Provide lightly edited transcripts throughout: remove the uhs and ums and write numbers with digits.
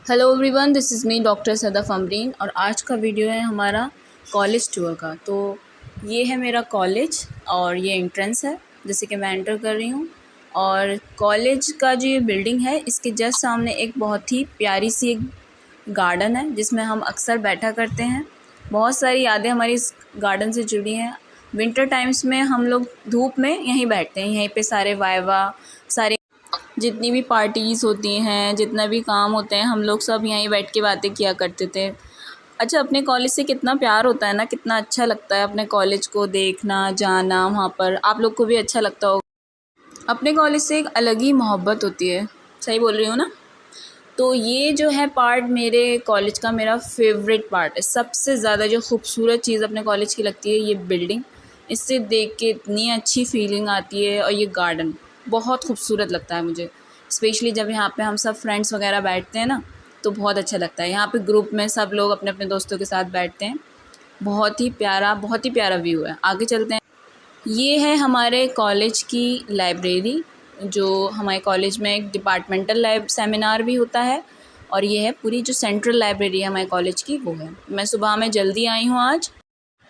Hello everyone, this is me doctor Sadaf Amreen और आज का वीडियो है हमारा कॉलेज टूर का। तो ये है मेरा कॉलेज और ये एंट्रेंस है जैसे कि मैं एंटर कर रही हूँ। और कॉलेज का जो ये बिल्डिंग है इसके जस्ट सामने एक बहुत ही प्यारी सी एक गार्डन है जिसमें हम अक्सर बैठा करते हैं। बहुत सारी यादें हमारी इस गार्डन से जुड़ी हैं। विंटर टाइम्स में हम लोग धूप में यहीं बैठते हैं, यहीं पे सारे वाइवा, सारे जितनी भी पार्टीज़ होती हैं, जितना भी काम होते हैं, हम लोग सब यहीं बैठ के बातें किया करते थे। अच्छा, अपने कॉलेज से कितना प्यार होता है ना, कितना अच्छा लगता है अपने कॉलेज को देखना, जाना वहाँ पर। आप लोग को भी अच्छा लगता होगा। अपने कॉलेज से एक अलग ही मोहब्बत होती है। सही बोल रही हूँ ना? तो ये जो है पार्ट मेरे कॉलेज का मेरा फेवरेट पार्ट है। सबसे ज़्यादा जो खूबसूरत चीज़ अपने कॉलेज की लगती है ये बिल्डिंग। इससे देख के इतनी अच्छी फीलिंग आती है और ये गार्डन बहुत खूबसूरत लगता है मुझे। स्पेशली जब यहाँ पे हम सब फ्रेंड्स वगैरह बैठते हैं ना, तो बहुत अच्छा लगता है। यहाँ पे ग्रुप में सब लोग अपने अपने दोस्तों के साथ बैठते हैं। बहुत ही प्यारा व्यू है। आगे चलते हैं। ये है हमारे कॉलेज की लाइब्रेरी। जो हमारे कॉलेज में एक डिपार्टमेंटल लैब सेमिनार भी होता है और ये है पूरी जो सेंट्रल लाइब्रेरी है हमारे कॉलेज की, वो है। मैं सुबह में जल्दी आई हूँ आज।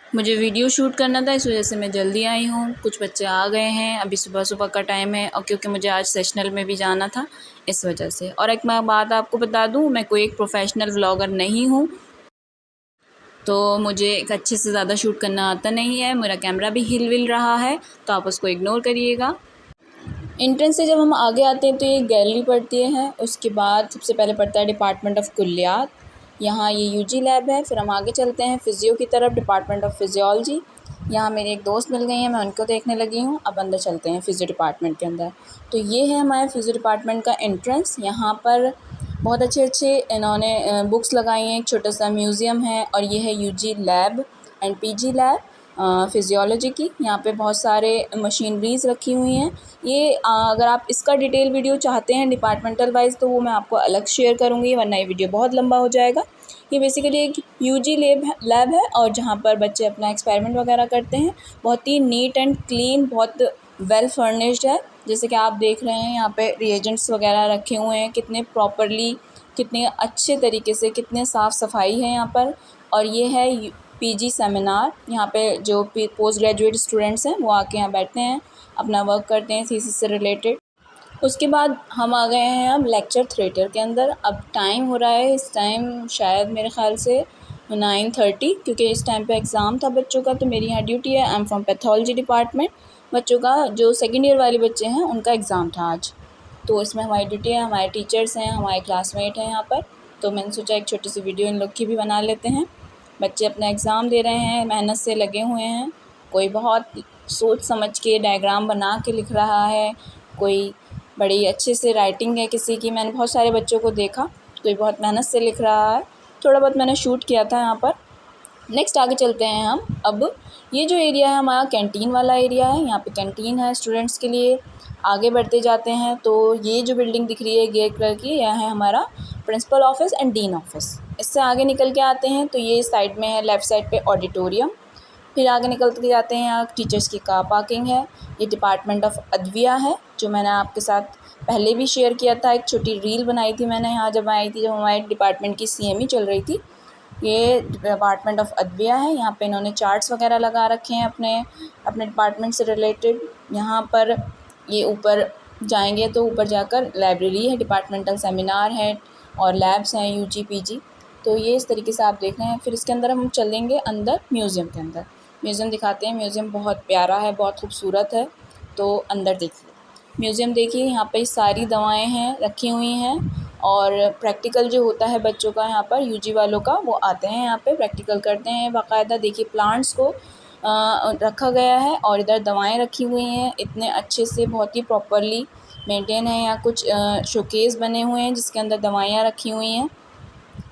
मुझे वीडियो शूट करना था, इस वजह से मैं जल्दी आई हूँ। कुछ बच्चे आ गए हैं, अभी सुबह सुबह का टाइम है और क्योंकि मुझे आज सेशनल में भी जाना था इस वजह से। और एक मैं बात आपको बता दूँ, मैं कोई एक प्रोफेशनल व्लॉगर नहीं हूँ, तो मुझे एक अच्छे से ज़्यादा शूट करना आता नहीं है। मेरा कैमरा भी हिल विल रहा है, तो आप उसको इग्नोर करिएगा। एंट्रेंस से जब हम आगे आते हैं तो ये गैलरी पड़ती है। उसके बाद सबसे पहले पड़ता है डिपार्टमेंट ऑफ कुल्लियात। यहाँ ये यूजी लैब है। फिर हम आगे चलते हैं फ़िज़ियो की तरफ, डिपार्टमेंट ऑफ फ़िज़ियोलॉजी। यहाँ मेरे एक दोस्त मिल गई हैं, मैं उनको देखने लगी हूँ। अब अंदर चलते हैं फ़िज़ियो डिपार्टमेंट के अंदर। तो ये है हमारे फ़िज़ियो डिपार्टमेंट का एंट्रेंस। यहाँ पर बहुत अच्छे अच्छे इन्होंने बुक्स लगाई हैं। एक छोटा सा म्यूज़ियम है और ये है UG lab and PG lab physiology की। यहाँ पे बहुत सारे मशीनरीज़ रखी हुई हैं। ये अगर आप इसका डिटेल वीडियो चाहते हैं डिपार्टमेंटल वाइज़, तो वो मैं आपको अलग शेयर करूँगी, वरना ये वीडियो बहुत लंबा हो जाएगा। ये बेसिकली एक यूजी लैब है और जहाँ पर बच्चे अपना एक्सपेरिमेंट वगैरह करते हैं। बहुत ही नीट एंड क्लीन, बहुत वेल फर्निश्ड है। जैसे कि आप देख रहे हैं यहाँ पे रिएजेंट्स वगैरह रखे हुए हैं, कितने प्रॉपरली, कितने अच्छे तरीके से, कितने साफ़ सफाई है यहाँ पर। और ये है पीजी सेमिनार। यहाँ पे जो पोस्ट ग्रेजुएट स्टूडेंट्स हैं वो आके यहाँ बैठते हैं, अपना वर्क करते हैं थीसिस से रिलेटेड। उसके बाद हम आ गए हैं अब लेक्चर थिएटर के अंदर। अब टाइम हो रहा है, इस टाइम शायद मेरे ख़्याल से 9:30, क्योंकि इस टाइम पे एग्ज़ाम था बच्चों का। तो मेरी यहाँ ड्यूटी है। I am from pathology department. बच्चों का जो सेकेंड ईयर वाले बच्चे हैं उनका एग्ज़ाम था आज, तो इसमें हमारी ड्यूटी है। हमारे टीचर्स हैं, हमारे क्लासमेट हैं यहाँ पर। तो मैंने सोचा एक छोटी सी वीडियो इन लोग की भी बना लेते हैं। बच्चे अपना एग्ज़ाम दे रहे हैं, मेहनत से लगे हुए हैं। कोई बहुत सोच समझ के डायग्राम बना के लिख रहा है, कोई बड़ी अच्छे से राइटिंग है किसी की। मैंने बहुत सारे बच्चों को देखा, कोई बहुत मेहनत से लिख रहा है। थोड़ा बहुत मैंने शूट किया था यहाँ पर। नेक्स्ट आगे चलते हैं हम। अब ये जो एरिया है हमारा कैंटीन वाला एरिया है। यहाँ पे कैंटीन है स्टूडेंट्स के लिए। आगे बढ़ते जाते हैं तो ये जो बिल्डिंग दिख रही है ग्रे कलर की, यह है हमारा principal office and dean office. इससे आगे निकल के आते हैं तो ये साइड में है, लेफ़्ट साइड पे ऑडिटोरियम। फिर आगे निकल के जाते हैं, यहाँ टीचर्स की कार पार्किंग है। ये डिपार्टमेंट ऑफ अद्विया है, जो मैंने आपके साथ पहले भी शेयर किया था। एक छोटी रील बनाई थी मैंने यहाँ जब आई थी, जब हमारे डिपार्टमेंट की सीएमई चल रही थी। ये डिपार्टमेंट ऑफ अद्विया है। यहाँ पे इन्होंने चार्ट्स वगैरह लगा रखे हैं अपने अपने डिपार्टमेंट से रिलेटेड। यहाँ पर ये ऊपर जाएंगे तो ऊपर जाकर लाइब्रेरी है, डिपार्टमेंटल सेमिनार है और लैब्स हैं यूजी पीजी। तो ये इस तरीके से आप देख रहे हैं। फिर इसके अंदर हम चलेंगे अंदर, म्यूज़ियम के अंदर। म्यूज़ियम दिखाते हैं। म्यूज़ियम बहुत प्यारा है, बहुत खूबसूरत है। तो अंदर देखिए, म्यूज़ियम देखिए। यहाँ पे सारी दवाएं हैं रखी हुई हैं और प्रैक्टिकल जो होता है बच्चों का, यहाँ पर यूजी वालों का, वो आते हैं यहाँ पे प्रैक्टिकल करते हैं बाकायदा। देखिए प्लांट्स को रखा गया है और इधर दवाएं रखी हुई हैं इतने अच्छे से, बहुत ही प्रॉपरली मेंटेन है। यहाँ कुछ शोकेस बने हुए हैं जिसके अंदर दवाइयाँ रखी हुई हैं,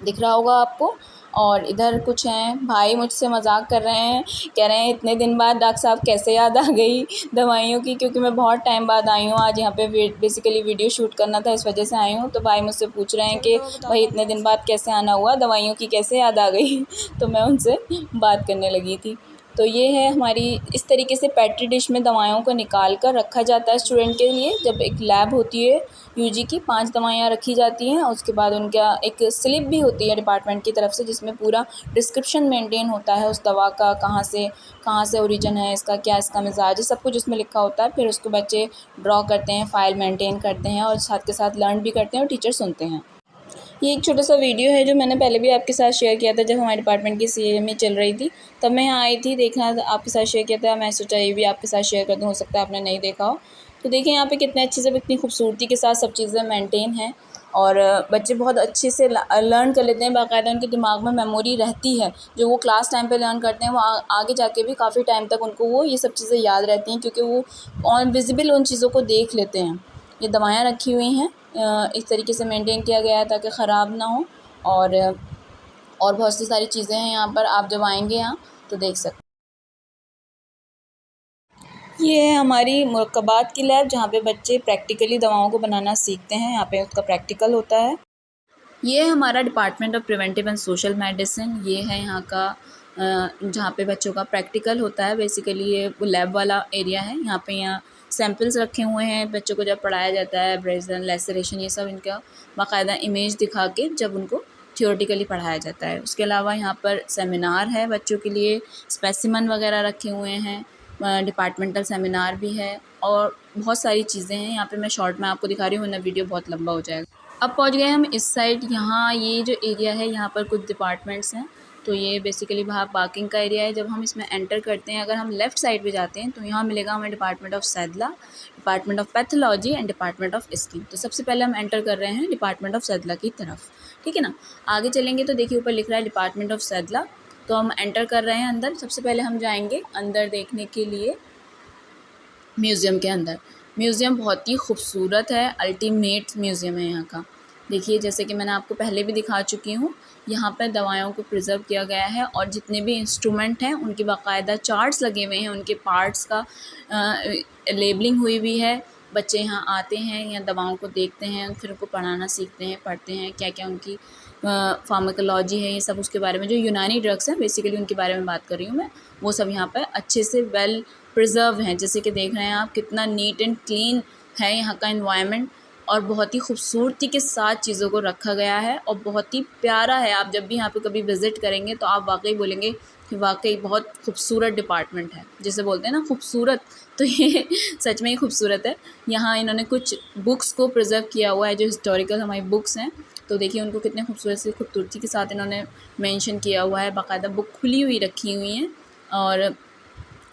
दिख रहा होगा आपको। और इधर कुछ हैं भाई मुझसे मजाक कर रहे हैं, कह रहे हैं इतने दिन बाद डॉक्टर साहब कैसे याद आ गई दवाइयों की, क्योंकि मैं बहुत टाइम बाद आई हूँ आज यहाँ पे। बेसिकली वीडियो शूट करना था, इस वजह से आई हूँ। तो भाई मुझसे पूछ रहे हैं कि भाई इतने दिन बाद कैसे आना हुआ, दवाइयों की कैसे याद आ गई तो मैं उनसे बात करने लगी थी। तो ये है हमारी, इस तरीके से पेट्री डिश में दवाइयों को निकाल कर रखा जाता है स्टूडेंट के लिए। जब एक लैब होती है यूजी की, 5 दवाइयाँ रखी जाती हैं और उसके बाद उनका एक स्लिप भी होती है डिपार्टमेंट की तरफ से, जिसमें पूरा डिस्क्रिप्शन मेंटेन होता है उस दवा का, कहाँ से ओरिजिन है इसका, क्या इसका मिज़ाज है, सब कुछ उसमें लिखा होता है। फिर उसको बच्चे ड्रॉ करते हैं, फ़ाइल मेंटेन करते हैं और साथ के साथ लर्न भी करते हैं और टीचर सुनते हैं। ये एक छोटा सा वीडियो है जो मैंने पहले भी आपके साथ शेयर किया था जब हमारे डिपार्टमेंट की सीएमए चल रही थी, तब मैं यहाँ आई थी, देखना आपके साथ शेयर किया था। मैं सोचा ये भी आपके साथ शेयर कर दूँ, हो सकता है आपने नहीं देखा हो। तो देखिए यहाँ पे कितने अच्छे से, इतनी खूबसूरती के साथ सब चीज़ें मेंटेन हैं और बच्चे बहुत अच्छे से लर्न कर लेते हैं। बाकायदा उनके दिमाग में मेमोरी रहती है, जो वो क्लास टाइम पे लर्न करते हैं वो आगे जाके भी काफ़ी टाइम तक उनको वो ये सब चीज़ें याद रहती हैं, क्योंकि वो ऑन विजिबल उन चीज़ों को देख लेते हैं। ये दवाइयाँ रखी हुई हैं, इस तरीके से मेंटेन किया गया है ताकि ख़राब ना हो। और बहुत सी सारी चीज़ें हैं यहाँ पर, आप जब आएंगे यहाँ तो देख सकते। ये है हमारी मुरक्कबात की लैब, जहाँ पे बच्चे प्रैक्टिकली दवाओं को बनाना सीखते हैं। यहाँ पे उसका प्रैक्टिकल होता है। ये है हमारा department of preventive and social medicine. ये है यहाँ का जहाँ पे बच्चों का प्रैक्टिकल होता है। बेसिकली ये वो लैब वाला एरिया है। यहाँ सैम्पल्स रखे हुए हैं, बच्चों को जब पढ़ाया जाता है एब्रेजन, लैसरेशन, ये सब इनका बाकायदा इमेज दिखा के जब उनको थियोरेटिकली पढ़ाया जाता है। उसके अलावा यहाँ पर सेमिनार है बच्चों के लिए, स्पेसिमन वगैरह रखे हुए हैं, डिपार्टमेंटल सेमिनार भी है और बहुत सारी चीज़ें हैं। यहाँ पे मैं शॉर्ट में आपको दिखा रही हूँ, वरना वीडियो बहुत लंबा हो जाएगा। अब पहुँच गए हम इस साइड। यहाँ ये जो एरिया है, यहाँ पर कुछ डिपार्टमेंट्स हैं। तो ये बेसिकली बाहर पार्किंग का एरिया है। जब हम इसमें एंटर करते हैं, अगर हम लेफ़्ट साइड पे जाते हैं तो यहाँ मिलेगा हमें department of Saidla, department of pathology and department of skin. तो सबसे पहले हम एंटर कर रहे हैं डिपार्टमेंट ऑफ सैदला की तरफ, ठीक है ना। आगे चलेंगे तो देखिए ऊपर लिख रहा है डिपार्टमेंट ऑफ सैदला, तो हम एंटर कर रहे हैं अंदर। सबसे पहले हम जाएंगे अंदर देखने के लिए म्यूज़ियम के अंदर। म्यूज़ियम बहुत ही खूबसूरत है, अल्टीमेट म्यूज़ियम है यहाँ का। देखिए जैसे कि मैंने आपको पहले भी दिखा चुकी हूँ, यहाँ पर दवाइयों को प्रिज़र्व किया गया है और जितने भी इंस्ट्रूमेंट हैं उनकी बाकायदा चार्ट्स लगे हुए हैं, उनके पार्ट्स का लेबलिंग हुई हुई है। बच्चे यहाँ आते हैं, यहाँ दवाओं को देखते हैं, फिर उनको पढ़ाना सीखते हैं, पढ़ते हैं क्या क्या उनकी फार्माकोलॉजी है, ये सब उसके बारे में, जो यूनानी ड्रग्स हैं बेसिकली उनके बारे में बात कर रही हूँ मैं, वो सब यहाँ पर अच्छे से वेल प्रिजर्व हैं। जैसे कि देख रहे हैं आप कितना नीट एंड क्लीन है यहाँ का एनवायरनमेंट और बहुत ही खूबसूरती के साथ चीज़ों को रखा गया है और बहुत ही प्यारा है। आप जब भी यहाँ पे कभी विज़िट करेंगे तो आप वाकई बोलेंगे कि वाकई बहुत खूबसूरत डिपार्टमेंट है, जैसे बोलते हैं ना खूबसूरत, तो ये सच में ही खूबसूरत है। यहाँ इन्होंने कुछ बुक्स को प्रिजर्व किया हुआ है जो हिस्टोरिकल हमारी बुक्स हैं, तो देखिए उनको कितने खूबसूरती के साथ इन्होंने मेंशन किया हुआ है। बाकायदा बुक खुली हुई रखी हुई हैं और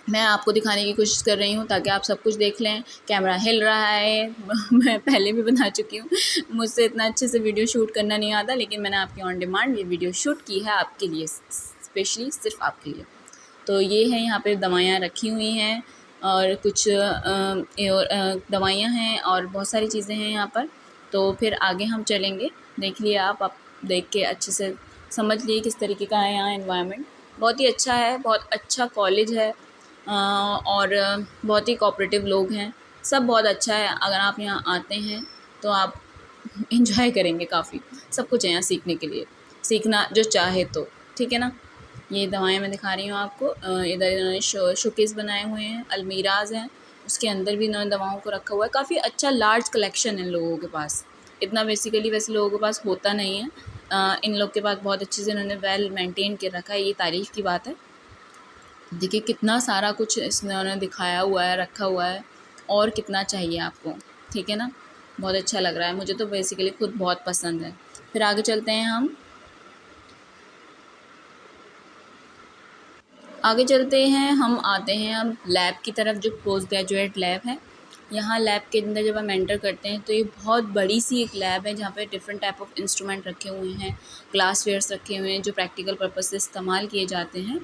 मैं आपको दिखाने की कोशिश कर रही हूँ ताकि आप सब कुछ देख लें। कैमरा हिल रहा है मैं पहले भी बता चुकी हूँ, मुझसे इतना अच्छे से वीडियो शूट करना नहीं आता, लेकिन मैंने आपकी ऑन डिमांड ये वीडियो शूट की है आपके लिए, स्पेशली सिर्फ आपके लिए। तो ये है यहाँ पे दवाइयाँ रखी हुई हैं और कुछ दवाइयाँ हैं और बहुत सारी चीज़ें हैं यहाँ पर। तो फिर आगे हम चलेंगे, देख लिए आप देख के अच्छे से समझ लिए किस तरीके का है यहाँ एनवायरनमेंट। बहुत ही अच्छा है, बहुत अच्छा कॉलेज है और बहुत ही कोऑपरेटिव लोग हैं, सब बहुत अच्छा है। अगर आप यहाँ आते हैं तो आप एंजॉय करेंगे काफ़ी, सब कुछ है यहाँ सीखने के लिए, सीखना जो चाहे तो, ठीक है ना। ये दवाएं मैं दिखा रही हूँ आपको। इधर इन्होंने शोकेस बनाए हुए हैं, अलमीराज हैं, उसके अंदर भी इन्होंने दवाओं को रखा हुआ है। काफ़ी अच्छा लार्ज कलेक्शन है इन लोगों के पास, इतना बेसिकली वैसे लोगों के पास होता नहीं है। इन लोग के पास बहुत अच्छे से इन्होंने वेल मेंटेन कर रखा है, ये तारीफ़ की बात है। देखिए कितना सारा कुछ इन्होंने दिखाया हुआ है, रखा हुआ है, और कितना चाहिए आपको, ठीक है ना। बहुत अच्छा लग रहा है, मुझे तो बेसिकली खुद बहुत पसंद है। फिर आगे चलते हैं हम, आगे चलते हैं हम आते हैं हम लैब की तरफ, जो पोस्ट ग्रेजुएट लैब है। यहाँ लैब के अंदर जब हम एंटर करते हैं तो ये बहुत बड़ी सी एक लैब है जहाँ पे डिफरेंट टाइप ऑफ इंस्ट्रूमेंट रखे हुए हैं, ग्लासवेयर्स रखे हुए हैं जो प्रैक्टिकल पर्पस से इस्तेमाल किए जाते हैं।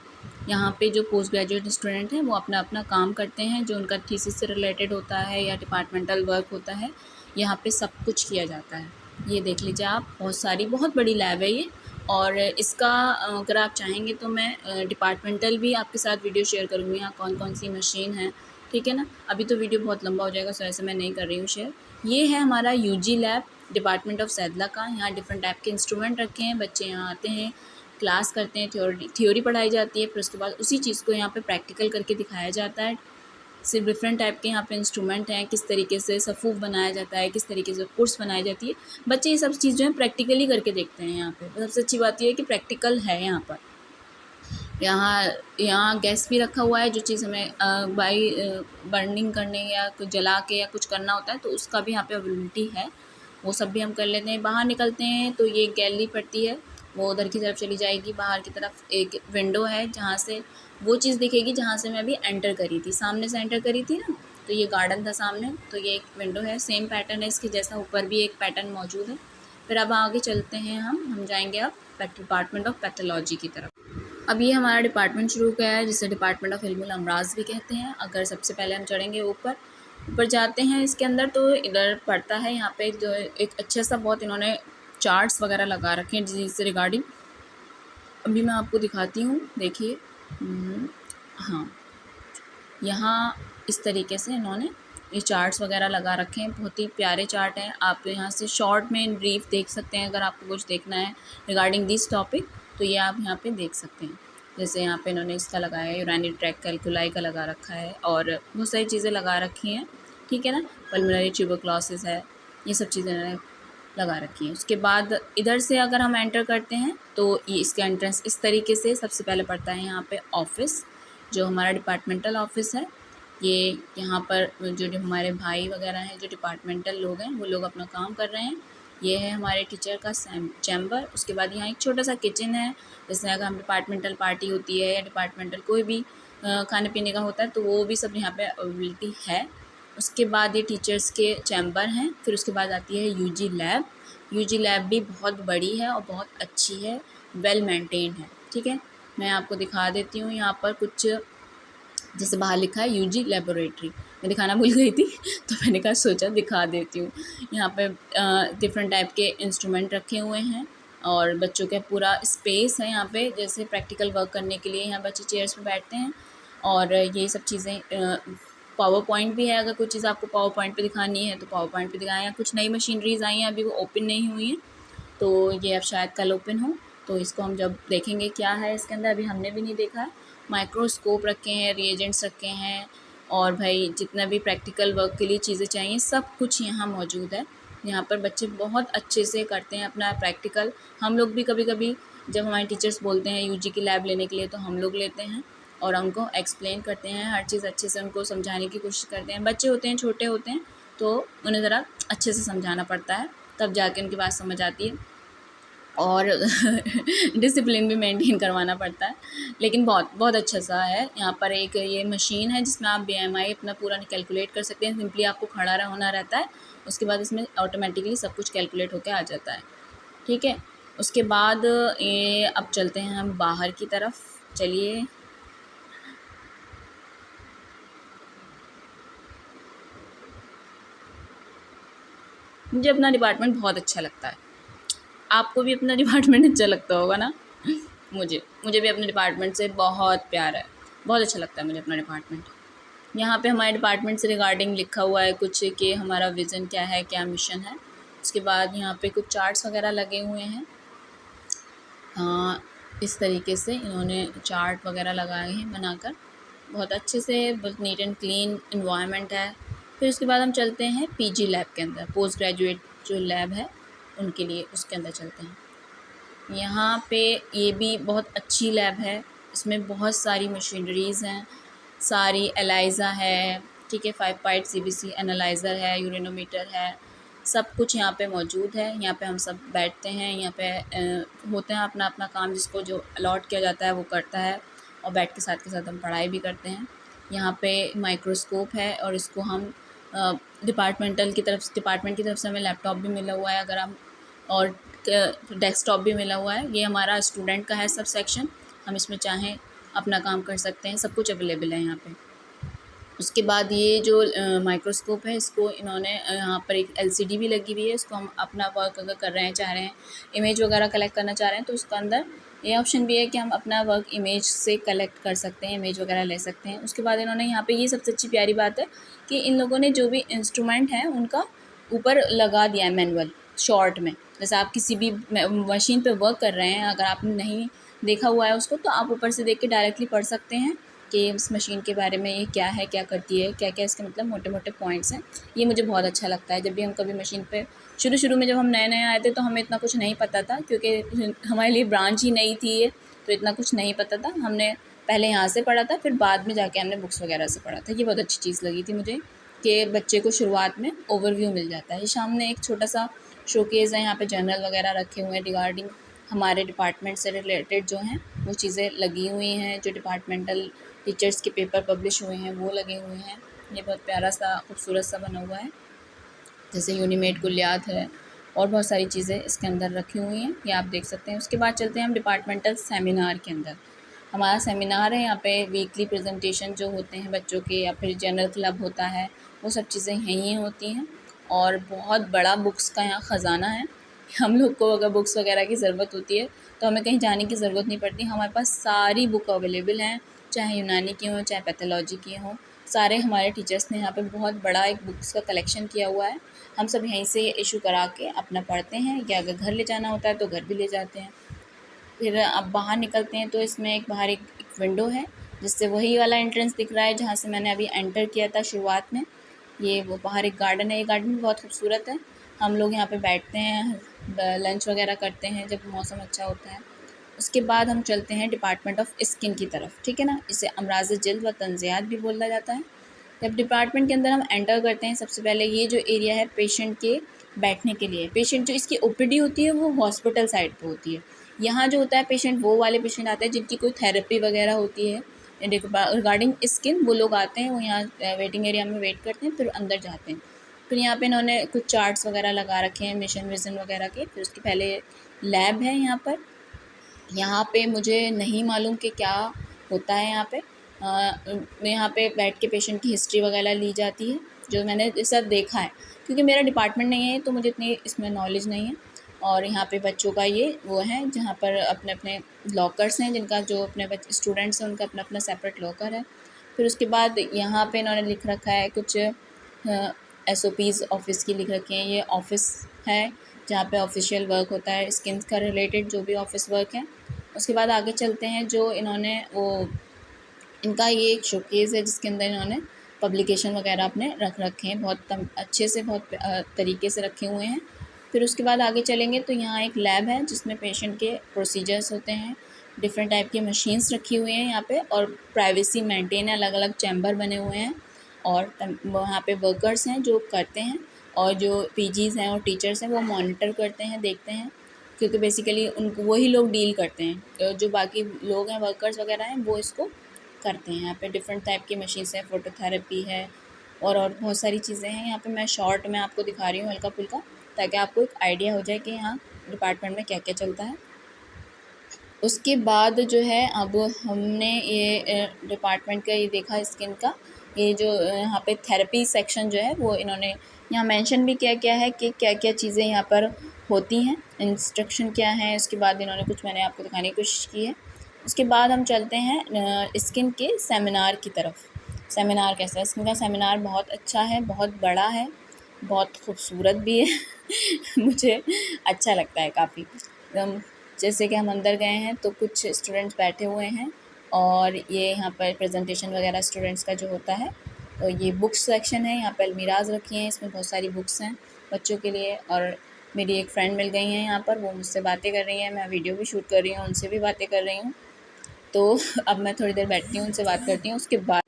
यहाँ पे जो पोस्ट ग्रेजुएट स्टूडेंट हैं वो अपना अपना काम करते हैं, जो उनका थीसिस से रिलेटेड होता है या डिपार्टमेंटल वर्क होता है, यहाँ पे सब कुछ किया जाता है। ये देख लीजिए आप, बहुत बड़ी लैब है ये। और इसका अगर आप चाहेंगे तो मैं डिपार्टमेंटल भी आपके साथ वीडियो शेयर करूँगी, यहाँ कौन कौन सी मशीन है, ठीक है ना। अभी तो वीडियो बहुत लंबा हो जाएगा, सो ऐसे मैं नहीं कर रही हूँ शेयर। ये है हमारा यूजी लैब डिपार्टमेंट ऑफ सैदला का। यहाँ डिफरेंट टाइप के इंस्ट्रूमेंट रखे हैं, बच्चे यहाँ आते हैं, क्लास करते हैं, थ्योरी पढ़ाई जाती है, फिर उसके बाद उसी चीज़ को यहाँ पे प्रैक्टिकल करके दिखाया जाता है। सिर्फ डिफरेंट टाइप के यहाँ पे इंस्ट्रूमेंट हैं, किस तरीके से सफ़ूफ़ बनाया जाता है, किस तरीके से कुर्स बनाई जाती है, बच्चे ये सब चीज़ जो है प्रैक्टिकली करके देखते हैं यहाँ पे। सबसे अच्छी बात ये है कि प्रैक्टिकल है यहाँ पर। यहाँ यहाँ गैस भी रखा हुआ है, जो चीज़ हमें बाई बर्निंग करने या कुछ जला के या कुछ करना होता है तो उसका भी यहाँ पे अवेलेबिलिटी है, वो सब भी हम कर लेते हैं। बाहर निकलते हैं तो ये गैलरी पड़ती है, वो उधर की तरफ चली जाएगी। बाहर की तरफ एक विंडो है जहाँ से वो चीज़ दिखेगी जहाँ से मैं अभी एंटर करी थी, सामने से एंटर करी थी ना, तो ये गार्डन था सामने, तो ये एक विंडो है, सेम पैटर्न है इसके जैसा, ऊपर भी एक पैटर्न मौजूद है। फिर अब आगे चलते हैं, हम जाएंगे अब डिपार्टमेंट ऑफ पैथोलॉजी की तरफ। अब ये हमारा डिपार्टमेंट शुरू हो गया है, जिसे डिपार्टमेंट ऑफ इल्मुल अमराज भी कहते हैं। अगर सबसे पहले हम चढ़ेंगे ऊपर जाते हैं इसके अंदर, तो इधर पड़ता है यहाँ पे जो एक अच्छा सा बहुत इन्होंने चार्ट्स वगैरह लगा रखे हैं जिससे रिगार्डिंग, अभी मैं आपको दिखाती हूँ, देखिए। हाँ, यहाँ इस तरीके से इन्होंने ये चार्ट्स वगैरह लगा रखे हैं, बहुत ही प्यारे चार्ट हैं। आप यहाँ से शॉर्ट में ब्रीफ देख सकते हैं, अगर आपको कुछ देखना है रिगार्डिंग दिस टॉपिक तो ये आप यहाँ पे देख सकते हैं। जैसे यहाँ पे इन्होंने इसका लगाया है, यूरानी ट्रैक कैलकुलाई का लगा रखा है, और बहुत सारी चीज़ें लगा रखी हैं, ठीक है ना। पल्मोनरी ट्यूबरक्लोसिस है, ये सब चीज़ें इन्होंने लगा रखी हैं। उसके बाद इधर से अगर हम एंटर करते हैं तो ये इसका एंट्रेंस इस तरीके से सबसे पहले पड़ता है यहाँ पे ऑफिस, जो हमारा डिपार्टमेंटल ऑफिस है। ये यहाँ पर जो हमारे भाई वगैरह हैं, जो डिपार्टमेंटल लोग हैं, वो लोग अपना काम कर रहे हैं। ये है हमारे टीचर का चैम्बर। उसके बाद यहाँ एक छोटा सा किचन है, जैसे अगर हम डिपार्टमेंटल पार्टी होती है या डिपार्टमेंटल कोई भी खाने पीने का होता है तो वो भी सब यहाँ पे अवेलेबिलिटी है। उसके बाद ये टीचर्स के चैम्बर हैं। फिर उसके बाद आती है यूजी लैब। यूजी लैब भी बहुत बड़ी है और बहुत अच्छी है, वेल मेंटेन्ड है, ठीक है। मैं आपको दिखा देती हूँ यहाँ पर कुछ, जैसे बाहर लिखा है यूजी लेबोरेटरी, मैं दिखाना भूल गई थी तो मैंने कहा सोचा दिखा देती हूँ। यहाँ पे डिफरेंट टाइप के इंस्ट्रूमेंट रखे हुए हैं और बच्चों का पूरा स्पेस है यहाँ पे, जैसे प्रैक्टिकल वर्क करने के लिए यहाँ बच्चे चेयर्स पे बैठते हैं। और ये सब चीज़ें पावर पॉइंट भी है, अगर कोई चीज़ आपको पावर पॉइंट पे दिखानी है तो पावर पॉइंट पे दिखाएं। कुछ नई मशीनरीज आई हैं, अभी वो ओपन नहीं हुई हैं, तो ये अब शायद कल ओपन हो, तो इसको हम जब देखेंगे क्या है इसके अंदर, अभी हमने भी नहीं देखा है। माइक्रोस्कोप रखे हैं, रिएजेंट्स रखे हैं, और भाई जितना भी प्रैक्टिकल वर्क के लिए चीज़ें चाहिए सब कुछ यहाँ मौजूद है। यहाँ पर बच्चे बहुत अच्छे से करते हैं अपना प्रैक्टिकल। हम लोग भी कभी कभी जब हमारे टीचर्स बोलते हैं यूजी की लैब लेने के लिए तो हम लोग लेते हैं और उनको एक्सप्लेन करते हैं, हर चीज़ अच्छे से उनको समझाने की कोशिश करते हैं। बच्चे होते हैं, छोटे होते हैं, तो उन्हें ज़रा अच्छे से समझाना पड़ता है, तब जाके उनकी बात समझ आती है, और डिसिप्लिन भी मेंटेन करवाना पड़ता है। लेकिन बहुत बहुत अच्छा सा है। यहाँ पर एक ये मशीन है जिसमें आप BMI अपना पूरा कैलकुलेट कर सकते हैं। सिंपली आपको खड़ा होना रहता है, उसके बाद इसमें ऑटोमेटिकली सब कुछ कैलकुलेट होकर आ जाता है, ठीक है। उसके बाद ये अब चलते हैं हम बाहर की तरफ, चलिए। मुझे अपना डिपार्टमेंट बहुत अच्छा लगता है, आपको भी अपना डिपार्टमेंट अच्छा लगता होगा ना। मुझे भी अपने डिपार्टमेंट से बहुत प्यार है, बहुत अच्छा लगता है मुझे अपना डिपार्टमेंट। यहाँ पे हमारे डिपार्टमेंट से रिगार्डिंग लिखा हुआ है कुछ कि हमारा विज़न क्या है, क्या मिशन है। उसके बाद यहाँ पे कुछ चार्ट्स वगैरह लगे हुए हैं। हाँ, इस तरीके से इन्होंने चार्ट वगैरह लगाए हैं बनाकर, बहुत अच्छे से, बहुत नीट एंड क्लीन इन्वायरमेंट है। फिर उसके बाद हम चलते हैं PG लैब के अंदर, पोस्ट ग्रेजुएट जो लैब है उनके लिए, उसके अंदर चलते हैं। यहाँ पे ये भी बहुत अच्छी लैब है, इसमें बहुत सारी मशीनरीज़ हैं, सारी एलाइज़ा है, ठीक है, 5 पार्ट CBC एनालाइज़र है, यूरेनोमीटर है, सब कुछ यहाँ पे मौजूद है। यहाँ पे हम सब बैठते हैं, यहाँ पे होते हैं अपना अपना काम, जिसको जो अलॉट किया जाता है वो करता है, और बैठ के साथ हम पढ़ाई भी करते हैं। यहाँ पे माइक्रोस्कोप है और इसको हम डिपार्टमेंट की तरफ से हमें लैपटॉप भी मिला हुआ है, अगर हम, और डेस्कटॉप भी मिला हुआ है। ये हमारा स्टूडेंट का है सब सेक्शन, हम इसमें चाहें अपना काम कर सकते हैं, सब कुछ अवेलेबल है यहाँ पे। उसके बाद ये जो माइक्रोस्कोप है, इसको इन्होंने यहाँ पर एक LCD भी लगी हुई है, इसको हम अपना वर्क अगर कर रहे हैं, चाह रहे हैं इमेज वगैरह कलेक्ट करना चाह रहे हैं, तो उसका अंदर ये ऑप्शन भी है कि हम अपना वर्क इमेज से कलेक्ट कर सकते हैं, इमेज वगैरह ले सकते हैं। उसके बाद इन्होंने यहाँ पे ये सबसे अच्छी प्यारी बात है कि इन लोगों ने जो भी इंस्ट्रूमेंट हैं उनका ऊपर लगा दिया है मैनुअल, शॉर्ट में। जैसे आप किसी भी मशीन पे वर्क कर रहे हैं, अगर आपने नहीं देखा हुआ है उसको, तो आप ऊपर से देख के डायरेक्टली पढ़ सकते हैं कि इस मशीन के बारे में ये क्या है, क्या करती है, क्या क्या इसके मतलब मोटे मोटे पॉइंट्स हैं। ये मुझे बहुत अच्छा लगता है। जब भी हम कभी मशीन पे शुरू में जब हम नए आए थे तो हमें इतना कुछ नहीं पता था, क्योंकि हमारे लिए ब्रांच ही नई थी ये, तो इतना कुछ नहीं पता था। हमने पहले यहाँ से पढ़ा था, फिर बाद में जाके हमने बुक्स वगैरह से पढ़ा था। ये बहुत अच्छी चीज़ लगी थी मुझे कि बच्चे को शुरुआत में ओवरव्यू मिल जाता है। ये सामने एक छोटा सा शोकेस है, यहाँ पे जर्नल वगैरह रखे हुए हैं रिगार्डिंग हमारे डिपार्टमेंट से रिलेटेड जो हैं वो चीज़ें लगी हुई हैं। जो डिपार्टमेंटल टीचर्स के पेपर पब्लिश हुए हैं वो लगे हुए हैं। ये बहुत प्यारा सा खूबसूरत सा बना हुआ है, जैसे यूनिमेट कुलियात है और बहुत सारी चीज़ें इसके अंदर रखी हुई हैं, ये आप देख सकते हैं। उसके बाद चलते हैं हम डिपार्टमेंटल सेमिनार के अंदर। हमारा सेमिनार है, यहाँ पे वीकली प्रेजेंटेशन जो होते हैं बच्चों के, या फिर जनरल क्लब होता है, वो सब चीज़ें यहीं होती हैं। और बहुत बड़ा बुक्स का यहाँ ख़जाना है। हम लोग को अगर बुक्स वगैरह की ज़रूरत होती है तो हमें कहीं जाने की ज़रूरत नहीं पड़ती। हमारे पास सारी बुक अवेलेबल हैं, चाहे यूनानी की हों चाहे पैथोलॉजी की हों। सारे हमारे टीचर्स ने यहाँ पे बहुत बड़ा एक बुक्स का कलेक्शन किया हुआ है। हम सब यहीं से इशू करा के अपना पढ़ते हैं, या अगर घर ले जाना होता है तो घर भी ले जाते हैं। फिर अब बाहर निकलते हैं तो इसमें एक बाहर एक विंडो है, जिससे वही वाला एंट्रेंस दिख रहा है जहाँ से मैंने अभी एंटर किया था शुरुआत में। ये वो बाहर एक गार्डन है, ये गार्डन भी बहुत खूबसूरत है। हम लोग यहाँ पे बैठते हैं, लंच वगैरह करते हैं जब मौसम अच्छा होता है। उसके बाद हम चलते हैं डिपार्टमेंट ऑफ स्किन की तरफ, ठीक है ना। इसे अमराज जिल्द व तंज़ियात भी बोला जाता है। जब डिपार्टमेंट के अंदर हम एंटर करते हैं, सबसे पहले ये जो एरिया है पेशेंट के बैठने के लिए, पेशेंट जो इसकी ओपीडी होती है वो हॉस्पिटल साइड पे होती है। यहाँ जो होता है पेशेंट, वो वाले पेशेंट आते हैं जिनकी कोई थेरेपी वगैरह होती है रिगार्डिंग स्किन, वो लोग आते हैं, वो यहाँ वेटिंग एरिया में वेट करते हैं, फिर अंदर जाते हैं। फिर यहाँ पे इन्होंने कुछ चार्ट्स वगैरह लगा रखे हैं मिशन विज़न वगैरह के। फिर उसके पहले लैब है यहाँ पर। यहाँ पे मुझे नहीं मालूम कि क्या होता है यहाँ पे। यहाँ पे बैठ के पेशेंट की हिस्ट्री वगैरह ली जाती है, जो मैंने ये सब देखा है। क्योंकि मेरा डिपार्टमेंट नहीं है तो मुझे इतनी इसमें नॉलेज नहीं है। और यहाँ पे बच्चों का ये वो है जहाँ पर अपने अपने लॉकर्स हैं, जिनका जो अपने स्टूडेंट्स हैं उनका अपना अपना सेपरेट लॉकर है। फिर उसके बाद यहाँ पे इन्होंने लिख रखा है कुछ SOPs ऑफिस की लिख रखी हैं। ये ऑफिस है जहाँ पे ऑफिशियल वर्क होता है स्किन का रिलेटेड, जो भी ऑफिस वर्क है। उसके बाद आगे चलते हैं, जो इन्होंने वो इनका ये एक शोकेस है जिसके अंदर इन्होंने पब्लिकेशन वगैरह अपने रख रखे हैं, बहुत अच्छे से, बहुत तरीके से रखे हुए हैं। फिर उसके बाद आगे चलेंगे तो यहाँ एक लैब है जिसमें पेशेंट के प्रोसीजर्स होते हैं, डिफरेंट टाइप की मशीन्स रखी हुई हैं यहाँ पे, और प्राइवेसी मेंटेन है, अलग अलग चैम्बर बने हुए हैं। और वहाँ पे वर्कर्स हैं जो करते हैं, और जो पीजीज़ हैं और टीचर्स हैं वो मॉनिटर करते हैं, देखते हैं, क्योंकि बेसिकली उनको वही लोग डील करते हैं। जो बाकी लोग हैं वर्कर्स वगैरह हैं वो इसको करते हैं। यहाँ पे डिफरेंट टाइप की मशीन्स है, फोटोथेरेपी है, और बहुत सारी चीज़ें हैं। यहाँ पे मैं शॉर्ट में आपको दिखा रही हूँ हल्का फुल्का, ताकि आपको एक आइडिया हो जाए कि यहाँ डिपार्टमेंट में क्या क्या चलता है। उसके बाद जो है, अब हमने ये डिपार्टमेंट का ये देखा स्किन का, ये जो यहाँ पे थेरेपी सेक्शन जो है वो इन्होंने यहाँ मेंशन भी किया है कि क्या क्या चीज़ें यहाँ पर होती हैं, इंस्ट्रक्शन क्या है। उसके बाद इन्होंने कुछ मैंने आपको दिखाने की कोशिश की है। उसके बाद हम चलते हैं स्किन के सेमिनार की तरफ। सेमिनार कैसा है? स्किन का सेमिनार बहुत अच्छा है, बहुत बड़ा है, बहुत खूबसूरत भी है मुझे अच्छा लगता है काफ़ी। जैसे कि हम अंदर गए हैं तो कुछ स्टूडेंट्स बैठे हुए हैं, और ये यहाँ पर प्रेजेंटेशन वगैरह स्टूडेंट्स का जो होता है। तो ये बुक्स सेक्शन है, यहाँ पर अलमीराज रखी हैं, इसमें बहुत सारी बुक्स हैं बच्चों के लिए। और मेरी एक फ्रेंड मिल गई हैं यहाँ पर, वो मुझसे बातें कर रही हैं, मैं वीडियो भी शूट कर रही हूँ, उनसे भी बातें कर रही हूँ। तो अब मैं थोड़ी देर बैठती हूँ, उनसे बात करती हूँ। उसके बाद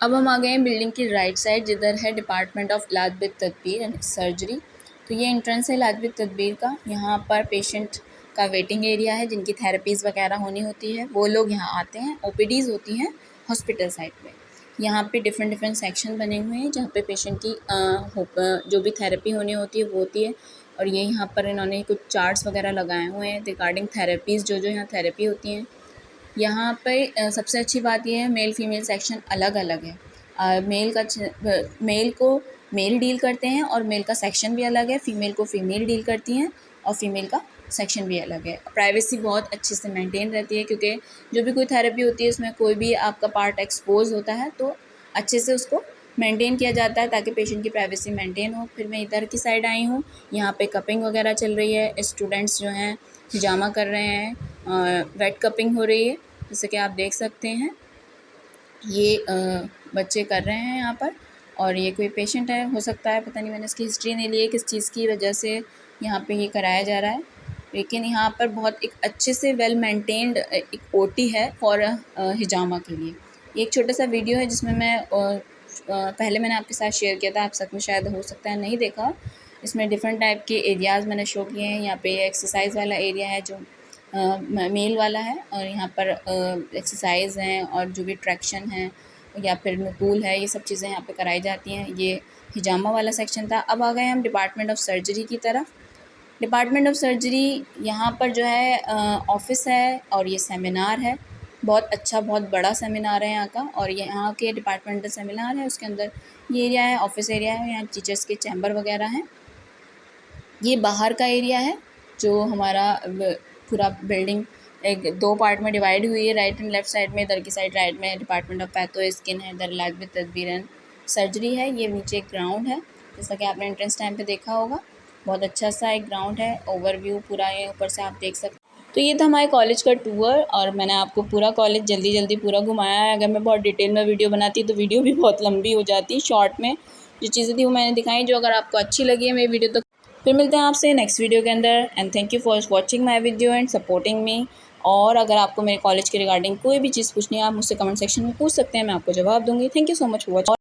अब हम आ गए हैं बिल्डिंग की राइट साइड, जिधर है डिपार्टमेंट ऑफ इलाज बिद तदबीर एंड सर्जरी। तो ये एंट्रेंस है इलाज बिद तदबीर का। यहाँ पर पेशेंट का वेटिंग एरिया है, जिनकी थेरेपीज़ वगैरह होनी होती है वो लोग यहाँ आते हैं। OPDs होती हैं हॉस्पिटल साइड पे। यहाँ पे डिफरेंट सेक्शन बने हुए हैं जहाँ पे पेशेंट की जो भी थेरेपी होनी होती है वो होती है। और ये यहाँ पर इन्होंने कुछ चार्ट्स वगैरह लगाए हुए हैं रिगार्डिंग थेरेपीज़, जो यहाँ थेरेपी होती हैं। यहाँ पे सबसे अच्छी बात ये है, मेल फीमेल सेक्शन अलग अलग है। मेल को मेल डील करते हैं और मेल का सेक्शन भी अलग है, फ़ीमेल को फ़ीमेल डील करती हैं और फ़ीमेल का सेक्शन भी अलग है। प्राइवेसी बहुत अच्छे से मेंटेन रहती है, क्योंकि जो भी कोई थेरेपी होती है उसमें कोई भी आपका पार्ट एक्सपोज होता है तो अच्छे से उसको मेंटेन किया जाता है ताकि पेशेंट की प्राइवेसी मेंटेन हो। फिर मैं इधर की साइड आई हूँ, यहाँ पे कपिंग वगैरह चल रही है। स्टूडेंट्स जो हैं हिजामा कर रहे हैं, वेट कपिंग हो रही है, जैसे कि आप देख सकते हैं। ये बच्चे कर रहे हैं यहाँ पर, और ये कोई पेशेंट है, हो सकता है, पता नहीं, मैंने इसकी हिस्ट्री नहीं ली है किस चीज़ की वजह से यहाँ पे ये कराया जा रहा है। लेकिन यहाँ पर बहुत एक अच्छे से वेल मेंटेन्ड एक ओटी है फॉर हिजामा के लिए। ये एक छोटा सा वीडियो है जिसमें मैं पहले मैंने आपके साथ शेयर किया था, आप सब में शायद हो सकता है नहीं देखा। इसमें डिफरेंट टाइप के एरियाज़ मैंने शो किए हैं। यहाँ पे एक्सरसाइज वाला एरिया है जो मेल वाला है, और यहाँ पर एक्सरसाइज हैं और जो भी ट्रैक्शन है या फिर पूल है, ये सब चीज़ें यहाँ पे कराई जाती हैं। ये हिजामा वाला सेक्शन था। अब आ गए हम डिपार्टमेंट ऑफ सर्जरी की तरफ। डिपार्टमेंट ऑफ सर्जरी यहाँ पर जो है ऑफिस है और ये सेमिनार है। बहुत अच्छा, बहुत बड़ा सेमिनार है यहाँ का, और यहाँ के डिपार्टमेंटल सेमिनार है, उसके अंदर ये एरिया है, ऑफिस एरिया है, यहाँ टीचर्स के चैम्बर वगैरह हैं। ये बाहर का एरिया है जो हमारा पूरा बिल्डिंग एक 2 पार्ट में डिवाइड हुई है, राइट एंड लेफ्ट साइड में। इधर की साइड राइट में डिपार्टमेंट ऑफ पैथो स्किन है, इधर लैब विद तदबीर एंड सर्जरी है। ये नीचे एक ग्राउंड है, जैसा कि आपने एंट्रेंस टाइम पे देखा होगा। बहुत अच्छा सा एक ग्राउंड है, ओवरव्यू पूरा ये ऊपर से आप देख सकते हैं। तो ये था हमारे कॉलेज का टूर, और मैंने आपको पूरा कॉलेज जल्दी जल्दी पूरा घुमाया है। अगर मैं बहुत डिटेल में वीडियो बनाती तो वीडियो भी बहुत लंबी हो जाती। शॉर्ट में जो चीज़ें थी वो मैंने दिखाई, जो अगर आपको अच्छी लगी है मेरी वीडियो तो फिर मिलते हैं आपसे नेक्स्ट वीडियो के अंदर। And thank you for watching my video and supporting me. और अगर आपको मेरे कॉलेज के रिगार्डिंग कोई भी चीज़ पूछनी है, आप मुझसे कमेंट सेक्शन में पूछ सकते हैं, मैं आपको जवाब दूँगी। Thank you so much for watching.